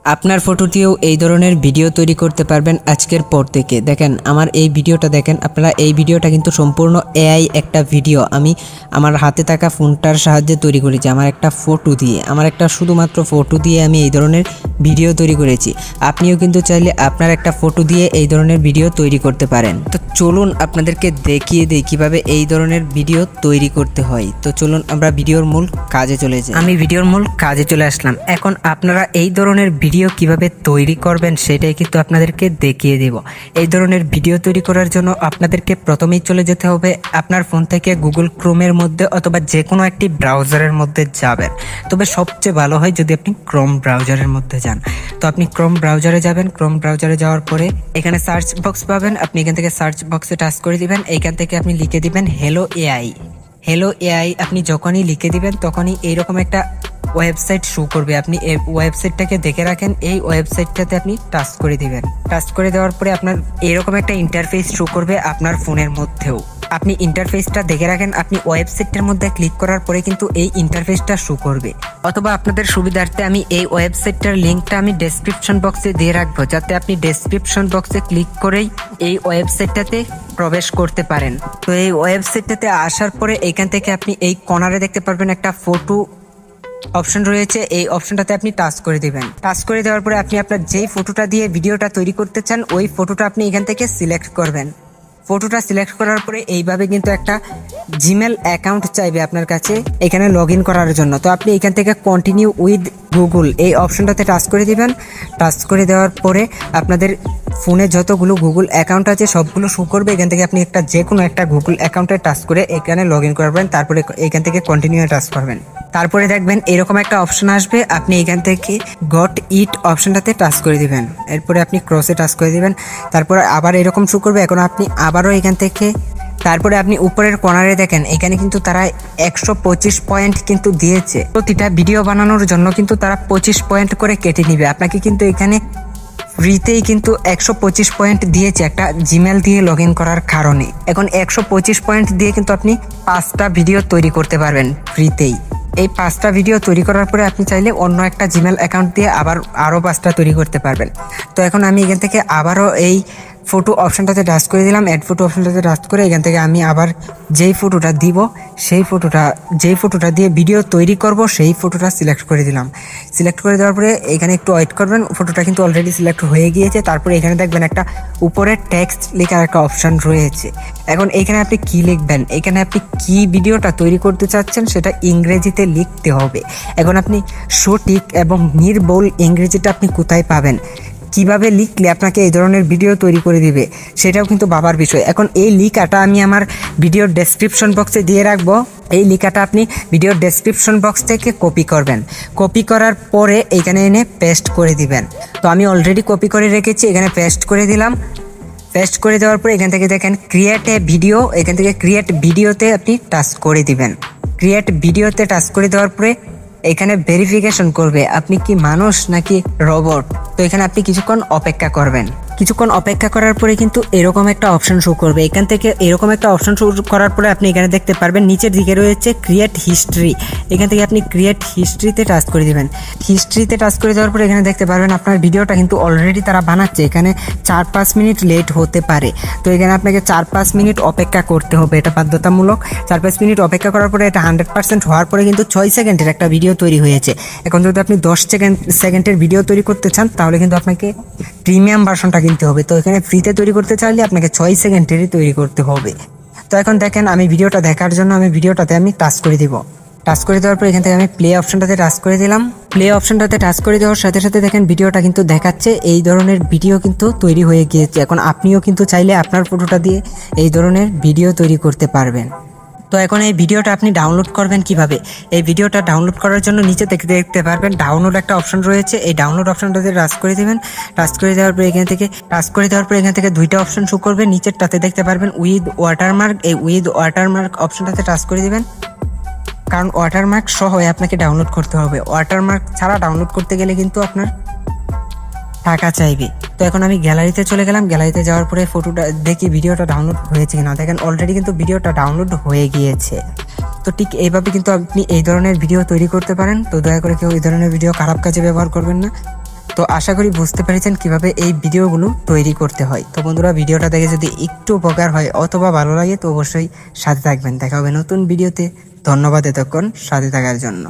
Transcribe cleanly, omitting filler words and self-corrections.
আপনার ফটো দিয়েও এই ধরনের ভিডিও তৈরি করতে পারবেন আজকের পর থেকে। দেখেন আমার এই ভিডিওটা দেখেন আপনারা, এই ভিডিওটা কিন্তু সম্পূর্ণ এআই একটা ভিডিও আমি আমার হাতে থাকা ফোনটার সাহায্যে তৈরি করেছি। আমার একটা ফটো দিয়ে, আমার একটা শুধুমাত্র ফটো দিয়ে আমি এই ধরনের ভিডিও তৈরি করেছি। আপনিও কিন্তু চাইলে আপনার একটা ফটো দিয়ে এই ধরনের ভিডিও তৈরি করতে পারেন। তো চলুন আপনাদেরকে দেখিয়ে দিই কীভাবে এই ধরনের ভিডিও তৈরি করতে হয়। তো চলুন আমরা ভিডিওর মূল কাজে চলে যাই। আমি ভিডিওর মূল কাজে চলে আসলাম। এখন আপনারা এই ধরনের ভিডিও কিভাবে তৈরি করবেন সেটাই কিন্তু আপনাদেরকে দেখিয়ে দেব। এই ধরনের ভিডিও তৈরি করার জন্য আপনাদেরকে প্রথমেই চলে যেতে হবে আপনার ফোন থেকে গুগল ক্রোমের মধ্যে অথবা যে কোনো একটি ব্রাউজারের মধ্যে যাবেন। তবে সবচেয়ে ভালো হয় যদি আপনি ক্রোম ব্রাউজারের মধ্যে যান। তো আপনি ক্রোম ব্রাউজারে যাবেন। ক্রোম ব্রাউজারে যাওয়ার পরে এখানে সার্চ বক্স পাবেন। আপনি এখান থেকে সার্চ বক্সে টাচ করে দিবেন। এইখান থেকে আপনি লিখে দিবেন হ্যালো এআই। হ্যালো এআই আপনি যখনই লিখে দিবেন তখনই এইরকম একটা ওয়েবসাইট শো করবে। আপনি এই ওয়েবসাইটটাকে দেখে রাখেন। এই ওয়েবসাইটটাতে আপনি টাচ করে দিবেন। টাচ করে দেওয়ার পরে আপনার এরকম একটা ইন্টারফেস শো করবে আপনার ফোনের মধ্যেও। আপনি ইন্টারফেসটা দেখে রাখেন। আপনি ওয়েবসাইটটার মধ্যে ক্লিক করার পরে কিন্তু এই ইন্টারফেসটা শো করবে। অথবা আপনাদের সুবিধার্থে আমি এই ওয়েবসাইটটার লিঙ্কটা আমি ডেসক্রিপশন বক্সে দিয়ে রাখবো, যাতে আপনি ডেসক্রিপশন বক্সে ক্লিক করেই এই ওয়েবসাইটটাতে প্রবেশ করতে পারেন। তো এই ওয়েবসাইটটাতে আসার পরে এখান থেকে আপনি এই কর্নারে দেখতে পারবেন একটা ফটো অপশন রয়েছে। এই অপশনটাতে আপনি টাচ করে দিবেন। টাচ করে দেওয়ার পরে আপনি আপনার যেই ফটোটা দিয়ে ভিডিওটা তৈরি করতে চান ওই ফটোটা আপনি এখান থেকে সিলেক্ট করবেন। ফটোটা সিলেক্ট করার পরে এইভাবে কিন্তু একটা জিমেল অ্যাকাউন্ট চাইবে আপনার কাছে এখানে লগ ইন করার জন্য। তো আপনি এখান থেকে কন্টিনিউ উইথ গুগল এই অপশনটাতে টাচ করে দিবেন। টাচ করে দেওয়ার পরে আপনাদের ফোনে যতগুলো গুগল অ্যাকাউন্ট আছে সবগুলো শো করবে। এখান থেকে আপনি যে কোনো একটা গুগল অ্যাকাউন্টে টাচ করে এখানে লগ ইন করবেন। তারপরে এখান থেকে কন্টিনিউ টাচ করবেন। তারপরে দেখবেন এরকম একটা অপশন আসবে। আপনি এখান থেকে গট ইট অপশনটাতে টাচ করে দিবেন। এরপরে আপনি ক্রসে টাচ করে দিবেন। তারপরে আবার এরকম শো করবে। এখন আপনি আবারও এখান থেকে তারপরে আপনি উপরের কর্নারে দেখেন এখানে কিন্তু তারা 125 পয়েন্ট কিন্তু দিয়েছে। প্রতিটা ভিডিও বানানোর জন্য কিন্তু তারা 25 পয়েন্ট করে কেটে নিবে। আপনাকে কিন্তু এখানে ফ্রিতেই কিন্তু 125 পয়েন্ট দিয়েছে একটা জিমেল দিয়ে লগ ইন করার কারণে। এখন 125 পয়েন্ট দিয়ে কিন্তু আপনি 5টা ভিডিও তৈরি করতে পারবেন ফ্রিতেই। এই 5টা ভিডিও তৈরি করার পরে আপনি চাইলে অন্য একটা জিমেল অ্যাকাউন্ট দিয়ে আরও 5টা তৈরি করতে পারবেন। তো এখন আমি এখান থেকে আবারও এই ফটো অপশনটাতে টাচ করে দিলাম। অ্যাড ফটো অপশনটাতে টাচ করে এখান থেকে আমি আবার যেই ফটোটা দিব যেই ফটোটা দিয়ে ভিডিও তৈরি করব সেই ফটোটা সিলেক্ট করে দিলাম। সিলেক্ট করে দেওয়ার পরে এখানে একটু ওয়েট করবেন। ফটোটা কিন্তু অলরেডি সিলেক্ট হয়ে গিয়েছে। তারপরে এখানে দেখবেন একটা উপরে টেক্সট লেখার একটা অপশন রয়েছে। এখন এখানে আপনি কি লিখবেন, এখানে আপনি কি ভিডিওটা তৈরি করতে চাচ্ছেন সেটা ইংরেজিতে লিখতে হবে। এখন আপনি সঠিক এবং নির্ভুল ইংরেজিটা আপনি কোথায় পাবেন, কিভাবে লিখলে আপনাকে এই ধরনের ভিডিও তৈরি করে দিবে সেটাও কিন্তু ভাবার বিষয়। এখন এই লিখাটা আমি আমার ভিডিওর ডেসক্রিপশন বক্সে দিয়ে রাখবো। এই লিখাটা আপনি ভিডিওর ডেসক্রিপশন বক্স থেকে কপি করবেন। কপি করার পরে এখানে এনে পেস্ট করে দিবেন। তো আমি অলরেডি কপি করে রেখেছি, এখানে পেস্ট করে দিলাম। পেস্ট করে দেওয়ার পরে এখান থেকে দেখেন ক্রিয়েট এ ভিডিও, এখান থেকে ক্রিয়েট ভিডিওতে আপনি টাচ করে দিবেন। ক্রিয়েট ভিডিওতে টাচ করে দেওয়ার পরে এখানে ভেরিফিকেশন করবে আপনি কি মানুষ নাকি রোবট। তো এখানে আপনি কিছুক্ষণ অপেক্ষা করবেন। কিছুক্ষণ অপেক্ষা করার পরে কিন্তু এরকম একটা অপশন শো করবে। এখান থেকে এরকম একটা অপশন শো করার পরে আপনি এখানে দেখতে পারবেন নিচের দিকে রয়েছে ক্রিয়েট হিস্ট্রি। এখান থেকে আপনি ক্রিয়েট হিস্ট্রিতে টাচ করে দিবেন। হিস্ট্রিতে টাচ করে দেওয়ার পরে এখানে দেখতে পারবেন আপনার ভিডিওটা কিন্তু অলরেডি তারা বানাচ্ছে। এখানে 4-5 মিনিট লেট হতে পারে। তো এখানে আপনাকে 4-5 মিনিট অপেক্ষা করতে হবে, এটা বাধ্যতামূলক। 4-5 মিনিট অপেক্ষা করার পরে এটা 100% হওয়ার পরে কিন্তু 6 সেকেন্ডের একটা ভিডিও তৈরি হয়েছে। এখন যদি আপনি 10 সেকেন্ডের ভিডিও তৈরি করতে চান তাহলে কিন্তু আপনাকে প্রিমিয়াম ভার্সনটা কিনতে হবে। তো এখানে ফ্রিতে তৈরি করতে চাইলে আপনাকে 6 সেকেন্ডেরই তৈরি করতে হবে। তো এখন দেখেন আমি ভিডিওটা দেখার জন্য ভিডিওটাতে আমি টাচ করে দিব। টাচ করে দেওয়ার পর এখান থেকে আমি প্লে অপশনটাতে টাচ করে দিলাম। প্লে অপশনটাতে টাচ করে দেওয়ার সাথে সাথে দেখেন ভিডিওটা কিন্তু দেখাচ্ছে এই ধরনের ভিডিও কিন্তু তৈরি হয়ে গিয়েছে। এখন আপনিও কিন্তু চাইলে আপনার ফটোটা দিয়ে এই ধরনের ভিডিও তৈরি করতে পারবেন। তো এখন এই ভিডিওটা আপনি ডাউনলোড করবেন কিভাবে, এই ভিডিওটা ডাউনলোড করার জন্য নিচে দেখতে পারবেন ডাউনলোড একটা অপশন রয়েছে। এই ডাউনলোড অপশনটাতে টাচ করে দিবেন। টাচ করে দেওয়ার পরে এখান থেকে 2টা অপশন শো করবে। নিচেরটাতে দেখতে পারবেন উইথ ওয়াটারমার্ক। এই উইথ ওয়াটারমার্ক অপশনটাতে টাচ করে দিবেন, কারণ ওয়াটারমার্ক সহ আপনাকে ডাউনলোড করতে হবে। ওয়াটারমার্ক ছাড়া ডাউনলোড করতে গেলে কিন্তু আপনার টাকা চাইবে। তো এখন আমি গ্যালারিতে চলে গেলাম। গ্যালারিতে যাওয়ার পরে ফটোটা দেখি ভিডিওটা ডাউনলোড হয়েছে কিনা। দেখেন অলরেডি কিন্তু ভিডিওটা ডাউনলোড হয়ে গিয়েছে। তো ঠিক এইভাবে কিন্তু আপনি এই ধরনের ভিডিও তৈরি করতে পারেন। তো দয়া করে কেউ এই ধরনের ভিডিও খারাপ কাজে ব্যবহার করবেন না। তো আশা করি বুঝতে পেরেছেন কিভাবে এই ভিডিওগুলো তৈরি করতে হয়। তো বন্ধুরা, ভিডিওটা দেখে যদি একটু উপকার হয় অথবা ভালো লাগে তো অবশ্যই সাথে থাকবেন। দেখা হবে নতুন ভিডিওতে। ধন্যবাদ এতক্ষণ সাথে থাকার জন্য।